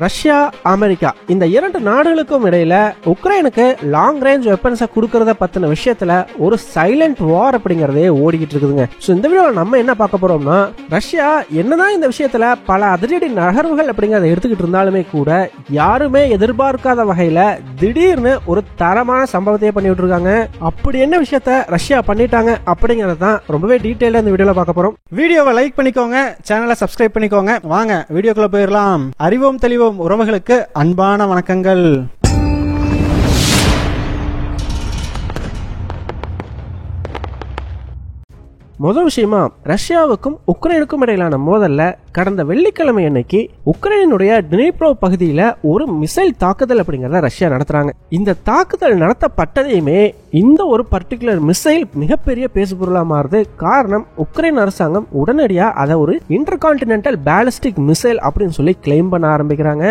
Russia America இந்த இரண்டு நாடுகளுக்கும் இடையில உக்ரைனுக்கு லாங் ரேஞ்ச் வெப்பன்ஸை கொடுக்கறத பத்தின விஷயத்துல ஒரு சைலண்ட் வார் அப்படிங்கறதே ஓடிக்கிட்டு இருக்குதுங்க. சோ இந்த வீடியோல நம்ம என்ன பார்க்க போறோம்னா, ரஷ்யா என்னதான் இந்த விஷயத்துல பல அதிரடி நகர்வுகள் அப்படிங்கறத எடுத்துக்கிட்டு இருந்தாலுமே கூட யாருமே எதிர்பார்க்காத வகையில திடீர்னு ஒரு தரமான சம்பவத்தையே பண்ணி விட்டுருக்காங்க. அப்படி என்ன விஷயத்த ரஷ்யா பண்ணிட்டாங்க அப்படிங்கறதான் ரொம்பவே டீடைலா இந்த வீடியோல பார்க்க போறோம். வீடியோவை லைக் பண்ணிக்கோங்க, சேனலை சப்ஸ்கிரைப் பண்ணிக்கோங்க. வாங்க வீடியோக்குள்ள போயிடலாம். அறிவோம் தெளிவோம் உறவுகளுக்கு அன்பான வணக்கங்கள். முதல் விஷயமா, ரஷ்யாவுக்கும் உக்ரைனுக்கும் இடையிலான மோதல்ல கடந்த வெள்ளிக்கிழமை அன்னைக்கு உக்ரைனுடைய டினிப்ரோ பகுதியில ஒரு மிசைல் தாக்குதல் அப்படிங்கறத ரஷ்யா நடத்துறாங்க. இந்த தாக்குதல் நடத்தப்பட்டதையுமே இந்த ஒரு பர்டிகுலர் மிசைல் மிகப்பெரிய பேசுபொருளா மாறுது. காரணம், உக்ரைன் அரசாங்கம் உடனடியா அதை ஒரு இன்டர்கான்டினென்டல் பேலிஸ்டிக் மிசைல் அப்படின்னு சொல்லி கிளைம் பண்ண ஆரம்பிக்கிறாங்க.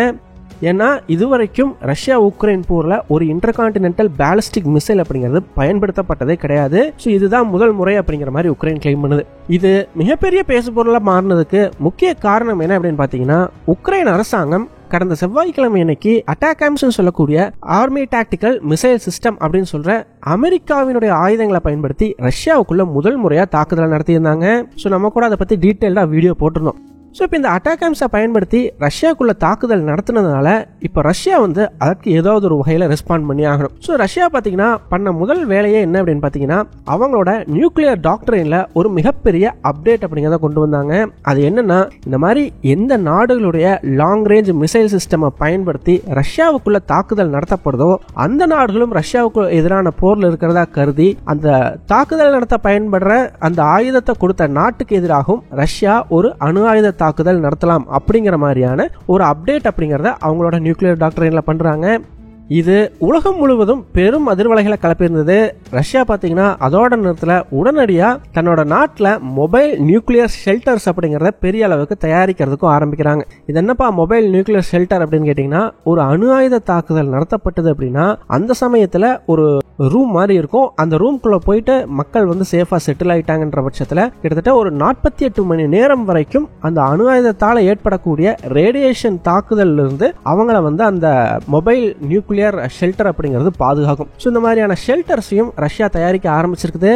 ஏன்னா இதுவரைக்கும் ரஷ்யா உக்ரைன் போர்ல ஒரு இன்டர்கான்டினென்டல் பேலிஸ்டிக் மிசைல் அப்படிங்கிறது பயன்படுத்தப்பட்டதே கிடையாது. ஸோ இதுதான் முதல் முறை அப்படிங்கிற மாதிரி உக்ரைன் கிளைம் பண்ணுது. இது மிகப்பெரிய பேசுபொருளா மாறினதுக்கு முக்கிய காரணம் என்ன அப்படின்னு பாத்தீங்கன்னா, உக்ரைன் அரசாங்கம் கடந்த செவ்வாய்க்கிழமை அன்னைக்கு அட்டாகாம்ஸ் சொல்லக்கூடிய ஆர்மி டாக்டிக்கல் மிசைல் சிஸ்டம் அப்படின்னு சொல்ற அமெரிக்காவினுடைய ஆயுதங்களை பயன்படுத்தி ரஷ்யாவுக்குள்ள முதல் முறையா தாக்குதல் நடத்தியிருந்தாங்க. ஸோ நம்ம கூட அதை பத்தி டீட்டெயில்டா வீடியோ போட்டிருந்தோம். ஸோ இப்போ இந்த அட்டாகாம்ஸை பயன்படுத்தி ரஷ்யாவுக்குள்ள தாக்குதல் நடத்தினதுனால இப்போ ரஷ்யா வந்து அதற்கு ஏதாவது ஒரு வகையில் ரெஸ்பாண்ட் பண்ணி ஆகணும். ஸோ ரஷ்யா பார்த்தீங்கன்னா பண்ண முதல் வேலையே என்ன அப்படின்னு பார்த்தீங்கன்னா, அவங்களோட நியூக்ளியர் டாக்டரின்ல ஒரு மிகப்பெரிய அப்டேட் அப்படிங்கிறத கொண்டு வந்தாங்க. அது என்னன்னா, இந்த மாதிரி எந்த நாடுகளுடைய லாங் ரேஞ்ச் மிசைல் சிஸ்டமை பயன்படுத்தி ரஷ்யாவுக்குள்ள தாக்குதல் நடத்தப்படுதோ அந்த நாடுகளும் ரஷ்யாவுக்கு எதிரான போர்ல இருக்கிறதா கருதி அந்த தாக்குதல் நடத்த பயன்படுற அந்த ஆயுதத்தை கொடுத்த நாட்டுக்கு எதிராகவும் ரஷ்யா ஒரு அணு ஆயுத தாக்குதல் நடத்தலாம் அப்படிங்கிற மாதிரியான ஒரு அப்டேட் அப்படிங்கறத அவங்களோட நியூக்ளியர் டாக்டரின்ல பண்றாங்க. இது உலகம் முழுவதும் பெரும் அதிர்வலைகளை கிளப்பியிருந்தது. ரஷ்யா பாத்தீங்கன்னா அதோட நேரத்துல உடனடியா தன்னோட நாட்டுல மொபைல் நியூக்ளியர் ஷெல்டர்ஸ் அப்படிங்கறத பெரிய அளவுக்கு தயாரிக்கிறதுக்கும் ஆரம்பிக்கிறாங்க. இது என்னப்பா மொபைல் நியூக்ளியர் ஷெல்டர் அப்படின்னு கேட்டீங்கன்னா, ஒரு அணு ஆயுத தாக்குதல் நடத்தப்பட்டது அப்படின்னா அந்த சமயத்துல ஒரு ரூம் மாதிரி இருக்கும். அந்த ரூம்குள்ள போயிட்டு மக்கள் வந்து சேஃபா செட்டில் ஆயிட்டாங்கன்ற பட்சத்துல கிட்டத்தட்ட ஒரு 48 மணி நேரம் வரைக்கும் அந்த அணு ஆயுதத்தால ஏற்படக்கூடிய ரேடியேஷன் தாக்குதல் இருந்து அவங்கள வந்து அந்த மொபைல் நியூக்ளியர் ஷெல்டர் அப்படிங்கிறது பாதுகாக்கும். ஸோ இந்த மாதிரியான ஷெல்டர்ஸையும் ரஷ்யா தயாரிக்க ஆரம்பிச்சிருக்குது.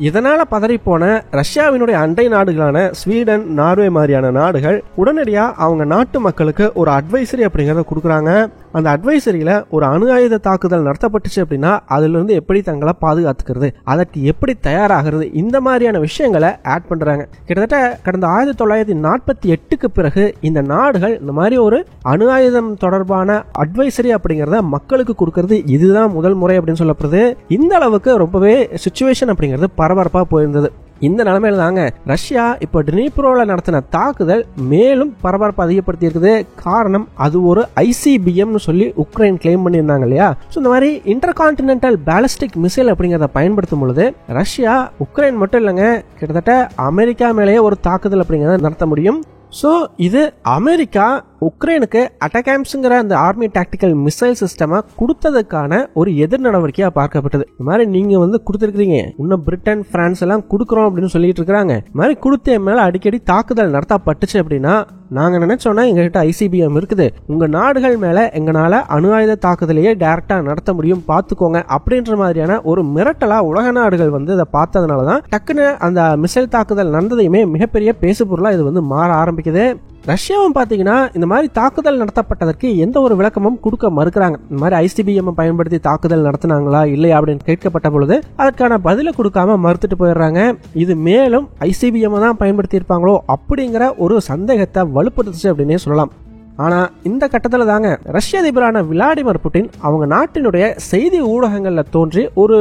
இதனால பதறி போன ரஷ்யாவினுடைய அண்டை நாடுகளான ஸ்வீடன், நார்வே மாதிரியான நாடுகள் உடனடியா அவங்க நாட்டு மக்களுக்கு ஒரு அட்வைசரி அப்படிங்கறத கொடுக்குறாங்க. அந்த அட்வைசரியில ஒரு அணு ஆயுத தாக்குதல் நடத்தப்பட்டுச்சு அப்படின்னா அதுல இருந்து எப்படி தங்களை பாதுகாத்துக்கிறது, அதற்கு எப்படி தயாராகிறது, இந்த மாதிரியான விஷயங்களை ஆட் பண்றாங்க. கிட்டத்தட்ட கடந்த 1948க்கு பிறகு இந்த நாடுகள் இந்த மாதிரி ஒரு அணு ஆயுதம் தொடர்பான அட்வைசரி அப்படிங்கறத மக்களுக்கு கொடுக்கறது இதுதான் முதல் முறை அப்படின்னு சொல்லப்படுது. இந்த அளவுக்கு ரொம்பவே சிச்சுவேஷன் அப்படிங்கிறது பரபரப்பா போயிருந்தது. இந்த நிலைமையில தாங்க ரஷ்யா இப்ப டினிப்ரோல நடத்தின தாக்குதல் மேலும் பரபரப்பு அதிகப்படுத்தி இருக்குது. காரணம், அது ஒரு ICBM சொல்லி உக்ரைன் கிளைம் பண்ணியிருந்தாங்க இல்லையா. இந்த மாதிரி இன்டர்கான்டினென்டல் பேலிஸ்டிக் மிசைல் அப்படிங்கறத பயன்படுத்தும் பொழுது ரஷ்யா உக்ரைன் மட்டும் இல்லைங்க, கிட்டத்தட்ட அமெரிக்கா மேலேயே ஒரு தாக்குதல் அப்படிங்கறத நடத்த முடியும். சோ இது அமெரிக்கா உக்ரைனுக்கு அட்டாகாம்ஸ்ங்கிற அந்த ஆர்மி டாக்டிக்கல் மிசைல் சிஸ்டமா கொடுத்ததுக்கான ஒரு எதிர் நடவடிக்கையா பார்க்கப்பட்டது. இந்த மாதிரி நீங்க வந்து கொடுத்திருக்கீங்க, இன்னும் பிரிட்டன், பிரான்ஸ் எல்லாம் கொடுக்கறோம் அப்படின்னு சொல்லிட்டு இருக்காங்க. இந்த மாதிரி கொடுத்த மேல அடிக்கடி தாக்குதல் நடத்தப்பட்டுச்சு அப்படின்னா நாங்க நினைச்சோம்னா எங்ககிட்ட ICBM இருக்குது, உங்க நாடுகள் மேல எங்களால அணு ஆயுத தாக்குதலையே டைரக்டா நடத்த முடியும், பாத்துக்கோங்க அப்படின்ற மாதிரியான ஒரு மிரட்டலா உலக நாடுகள் வந்து இதை பார்த்ததுனாலதான் டக்குன்னு அந்த மிசைல் தாக்குதல் நடந்ததையுமே மிகப்பெரிய பேசுபொருளா இது வந்து மாற ஆரம்பிக்குது. ரஷ்யாவும் பாத்தீங்கன்னா இந்த மாதிரி தாக்குதல் நடத்தப்பட்டதற்கு எந்த ஒரு விளக்கமும் கொடுக்க மறுக்கிறாங்க. இந்த மாதிரி ICBM பயன்படுத்தி தாக்குதல் நடத்தினாங்களா இல்லையா அப்படின்னு கேட்கப்பட்ட பொழுது அதற்கான பதில கொடுக்காம மறுத்துட்டு போயிடுறாங்க. இது மேலும் ICBM தான் பயன்படுத்தி இருப்பாங்களோ அப்படிங்கிற ஒரு சந்தேகத்தை வலுப்படுத்துச்சு அப்படின்னே சொல்லலாம். ஆனா இந்த கட்டத்துல தாங்க ரஷ்ய அதிபரான விளாடிமிர் புட்டின் அவங்க நாட்டினுடைய செய்தி ஊடகங்கள்ல தோன்றி ஒரு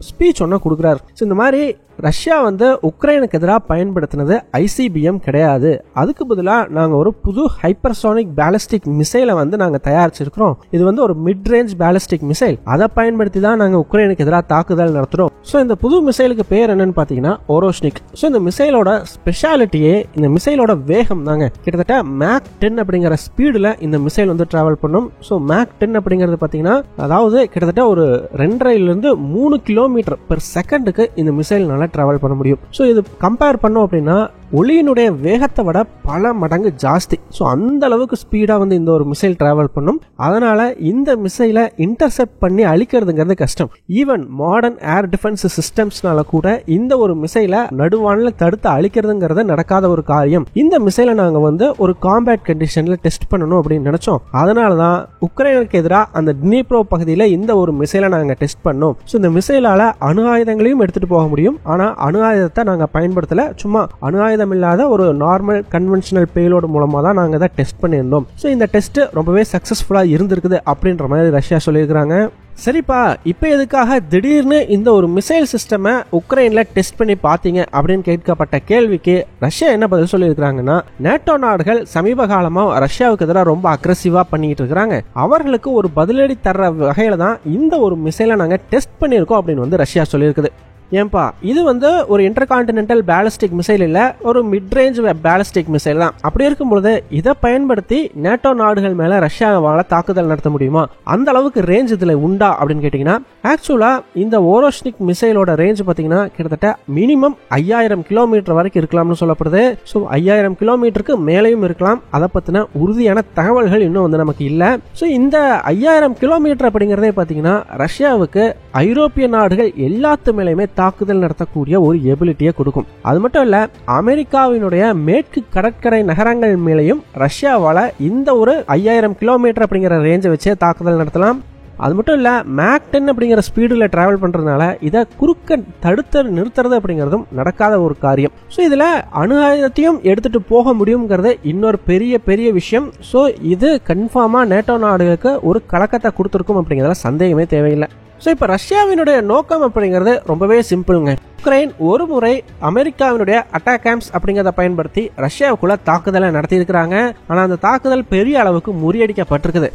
ஸ்பீச் ஒன்னு கொடுக்கிறார். இந்த மாதிரி ரஷ்யா வந்து உக்ரைனுக்கு எதிராக பயன்படுத்தினது ICBM கிடையாது, அதுக்கு பதிலாக நாங்கள் ஒரு புது ஹைப்பர்சோனிக் பேலிஸ்டிக் மிசைலை வந்து நாங்கள் தயாரிச்சிருக்கிறோம். இது வந்து ஒரு மிட் ரேஞ்ச் பேலிஸ்டிக் மிசைல், அதை பயன்படுத்தி தான் நாங்கள் உக்ரைனுக்கு எதிராக தாக்குதல் நடத்துறோம். ஸோ இந்த புது மிசைலுக்கு பேர் என்னன்னு பார்த்தீங்கன்னா ஓரோஷ்னிக். ஸோ இந்த மிசைலோட ஸ்பெஷாலிட்டியே இந்த மிசைலோட வேகம் தாங்க. கிட்டத்தட்ட மேக் 10 அப்படிங்கிற ஸ்பீடில் இந்த மிசைல் வந்து டிராவல் பண்ணும். ஸோ மேக் 10 அப்படிங்கிறது பார்த்தீங்கன்னா அதாவது கிட்டத்தட்ட ஒரு 2.5 3 கிலோமீட்டர் பெர் செகண்டுக்கு இந்த மிசைல் டிராவல் பண்ண முடியும். சோ இது கம்பேர் பண்ணோம் அப்படின்னா ஒளியினுடைய வேகத்தை விட பல மடங்கு ஜாஸ்தி. ஸோ அந்த அளவுக்கு ஸ்பீடா வந்து இந்த ஒரு மிசைல் டிராவல் பண்ணும். அதனால இந்த மிசைலை இன்டர்செப்ட் பண்ணி அழிக்கிறதுங்கிறது கஷ்டம். ஈவன் மாடர்ன் ஏர் டிஃபென்ஸ் சிஸ்டம்ஸ்னால கூட இந்த ஒரு மிசைலை நடுவானில தடுத்து அழிக்கிறதுங்கிறது நடக்காத ஒரு காரியம். இந்த மிசைலை நாங்க வந்து ஒரு காம்பேட் கண்டிஷன்ல டெஸ்ட் பண்ணணும் அப்படின்னு நினைச்சோம். அதனாலதான் உக்ரைனுக்கு எதிராக அந்த டினிப்ரோ பகுதியில் இந்த ஒரு மிசைலை நாங்க டெஸ்ட் பண்ணோம். ஸோ இந்த மிசைலால அணு ஆயுதங்களையும் எடுத்துட்டு போக முடியும். ஆனா அணு ஆயுதத்தை நாங்க பயன்படுத்தல. சும்மா அணு ஆயுதம் இல்லாத ஒரு நார்மல் கன்வென்ஷனல் பேலோடு மூலமா தான் நாங்க இதை டெஸ்ட் பண்ணியிருந்தோம். ஸோ இந்த டெஸ்ட் ரொம்பவே சக்சஸ்ஃபுல்லா இருந்திருக்குது அப்படின்ற மாதிரி ரஷ்யா சொல்லியிருக்கிறாங்க. சரிப்பா, இப்ப எதுக்காக திடீர்னு இந்த ஒரு மிசைல் சிஸ்டம் உக்ரைன்ல டெஸ்ட் பண்ணி பாத்தீங்க அப்படின்னு கேட்கப்பட்ட கேள்விக்கு ரஷ்யா என்ன பதில் சொல்லியிருக்காங்கன்னா, நேட்டோ நாடுகள் சமீப காலமா ரஷ்யாவுக்கு எதிராக ரொம்ப அக்ரெசிவா பண்ணிட்டு இருக்காங்க. அவர்களுக்கு ஒரு பதிலடி தர்ற வகையில தான் இந்த ஒரு மிசைலை நாங்க டெஸ்ட் பண்ணியிருக்கோம் அப்படின்னு வந்து ரஷ்யா சொல்லியிருக்குது. ஏன்பா, இது வந்து ஒரு இன்டர்கான்டினென்டல் பேலிஸ்டிக் மிசைல் இல்ல, ஒரு மிட் ரேஞ்ச் பேலிஸ்டிக் மிசைல் தான். அப்படி இருக்கும்போது இதை பயன்படுத்தி நேட்டோ நாடுகள் மேல ரஷ்யாவால தாக்குதல் நடத்த முடியுமா? அந்த அளவுக்கு ரேஞ்ச் இதுல உண்டா அப்படின்னு கேட்டீங்கன்னா, ஆக்சுவலா இந்த ஓரோஷ்னிக் மிசைலோட ரேஞ்ச் பாத்தீங்கன்னா கிட்டத்தட்ட மினிமம் 5000 கிலோமீட்டர் வரைக்கும் இருக்கலாம்னு சொல்லப்படுது. ஸோ 5000 கிலோமீட்டருக்கு மேலேயும் இருக்கலாம். அதை பத்தின உறுதியான தகவல்கள் இன்னும் வந்து நமக்கு இல்ல. ஸோ இந்த 5000 கிலோமீட்டர் அப்படிங்கறதே பாத்தீங்கன்னா ரஷ்யாவுக்கு ஐரோப்பிய நாடுகள் எல்லாத்து மேலேயுமே தாக்குதல் நடத்தக்கூடிய ஒரு எபிலிட்டியை கொடுக்கும். அது மட்டும் இல்ல, அமெரிக்காவினுடைய மேற்கு கடற்கரை நகரங்கள் மேலேயும் ரஷ்யாவால இந்த ஒரு 5000 கிலோமீட்டர் அப்படிங்கிற ரேஞ்சை வச்சே தாக்குதல் நடத்தலாம். அது மட்டும் இல்ல, மேக் 10 அப்படிங்கிற ஸ்பீடுல டிராவல் பண்றதுனால இதை குறுக்க தடுத்து நிறுத்துறது அப்படிங்கறதும் நடக்காத ஒரு காரியம். ஸோ இதுல அணு ஆயுதத்தையும் எடுத்துட்டு போக முடியுங்கிறது இன்னொரு பெரிய விஷயம். ஸோ இது கன்ஃபார்மா நேட்டோ நாடுகளுக்கு ஒரு கலக்கத்தை கொடுத்திருக்கும் அப்படிங்கறதுல சந்தேகமே தேவையில்லை. ஸோ இப்போ ரஷ்யாவினுடைய நோக்கம் அப்படிங்கிறது ரொம்பவே சிம்பிளுங்க. உக்ரைன் ஒரு முறை அமெரிக்காவினுடைய அட்டாக்ஸ் அப்படிங்கிறத பயன்படுத்தி ரஷ்யாவுக்குள்ள தாக்குதலை நடத்தி இருக்கிறாங்க. ஆனா அந்த தாக்குதல் பெரிய அளவுக்கு முறியடிக்கப்பட்டிருக்குது.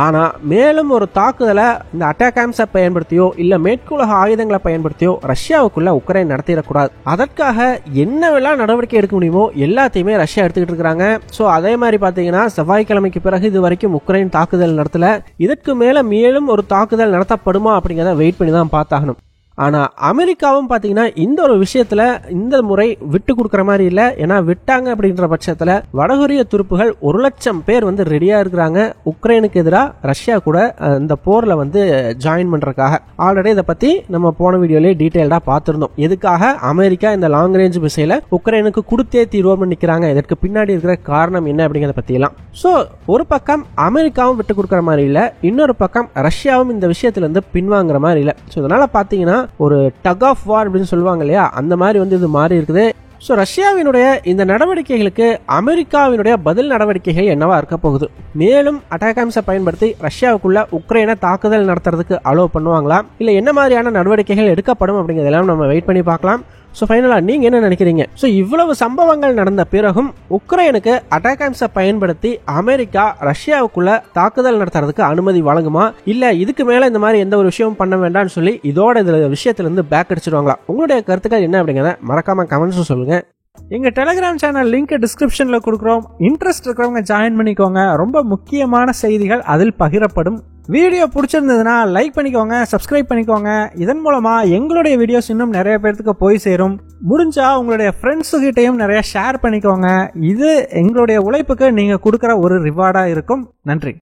ஆனா மேலும் ஒரு தாக்குதலை இந்த அட்டாக்ஸை பயன்படுத்தியோ இல்ல மேற்குலக ஆயுதங்களை பயன்படுத்தியோ ரஷ்யாவுக்குள்ள உக்ரைன் நடத்திடக்கூடாது. அதற்காக என்னவெல்லாம் நடவடிக்கை எடுக்க முடியுமோ எல்லாத்தையுமே ரஷ்யா எடுத்துக்கிட்டு இருக்காங்க. சோ அதே மாதிரி பாத்தீங்கன்னா செவ்வாய்க்கிழமைக்கு பிறகு இது வரைக்கும் உக்ரைன் தாக்குதல் நடத்தல. இதற்கு மேலும் ஒரு தாக்குதல் நடத்தப்படுமா அப்படிங்கிறத வெயிட் பண்ணி தான் பார்த்தாகணும். ஆனா அமெரிக்காவும் பாத்தீங்கன்னா இந்த ஒரு விஷயத்துல இந்த முறை விட்டு கொடுக்கற மாதிரி இல்ல. ஏன்னா விட்டாங்க அப்படின்ற பட்சத்துல வடகொரிய துருப்புகள் 1,00,000 பேர் வந்து ரெடியா இருக்கிறாங்க உக்ரைனுக்கு எதிராக ரஷ்யா கூட இந்த போர்ல வந்து ஜாயின் பண்றதுக்காக. ஆல்ரெடி இதை பத்தி நம்ம போன வீடியோலயே டீடைல்டா பார்த்திருந்தோம். எதுக்காக அமெரிக்கா இந்த லாங் ரேஞ்ச் மிசைலை உக்ரைனுக்கு கொடுத்தே தீர்வோம் நிக்கிறாங்க, இதற்கு பின்னாடி இருக்கிற காரணம் என்ன அப்படிங்கறத பத்தி எல்லாம். சோ ஒரு பக்கம் அமெரிக்காவும் விட்டு கொடுக்கற மாதிரி இல்ல, இன்னொரு பக்கம் ரஷ்யாவும் இந்த விஷயத்துல இருந்து பின்வாங்குற மாதிரி இல்ல. சோ இதனால பாத்தீங்கன்னா ஒரு டக் ஆஃப் வார் அப்படின்னு சொல்லுவாங்க இல்லையா, அந்த மாதிரி வந்து இது மாறி இருக்குது. சோ ரஷ்யாவினுடைய இந்த நடவடிக்கைகளுக்கு அமெரிக்காவினுடைய பதில் நடவடிக்கைகள் என்னவா இருக்க போகுது? மேலும் அட்டாக்ஸை பயன்படுத்தி ரஷ்யாவுக்குள்ள உக்ரைனை தாக்குதல் நடத்துறதுக்கு அலோவ் பண்ணுவாங்களா, இல்ல என்ன மாதிரியான நடவடிக்கைகள் எடுக்கப்படும் அப்படிங்கறதெல்லாம் நம்ம வெயிட் பண்ணி பார்க்கலாம். சோ ஃபைனலா நீங்க என்ன நினைக்கிறீங்க? சோ இவ்வளவு சம்பவங்கள் நடந்த பிறகும் உக்ரைனுக்கு அட்டாக்ஸை பயன்படுத்தி அமெரிக்கா ரஷ்யாவுக்குள்ள தாக்குதல் நடத்துறதுக்கு அனுமதி வழங்குமா, இல்ல இதுக்கு மேல இந்த மாதிரி எந்த ஒரு விஷயமும் பண்ண வேண்டாம்னு சொல்லி இதோட இந்த விஷயத்துல இருந்து பேக் அடிச்சிடுவாங்களா? உங்களுடைய கருத்துக்கள் என்ன அப்படிங்கறத மறக்காம கமெண்ட்ஸ் சொல்லுங்க. எங்க டெலிகிராம் சேனல் லிங்க் டிஸ்கிரிப்ஷன்ல கொடுக்குறோம். இன்ட்ரெஸ்ட் இருக்கிறவங்க ஜாயின் பண்ணிக்கோங்க. ரொம்ப முக்கியமான செய்திகள் அதில் பகிரப்படும். வீடியோ பிடிச்சிருந்ததுன்னா லைக் பண்ணிக்கோங்க, சப்ஸ்கிரைப் பண்ணிக்கோங்க. இதன் மூலமா எங்களுடைய வீடியோஸ் இன்னும் நிறைய பேருக்கு போய் சேரும். முடிஞ்சா உங்களுடைய ஃப்ரெண்ட்ஸ் கிட்டையும் நிறைய ஷேர் பண்ணிக்கோங்க. இது எங்களுடைய உழைப்புக்கு நீங்க கொடுக்கிற ஒரு ரிவார்டா இருக்கும். நன்றி.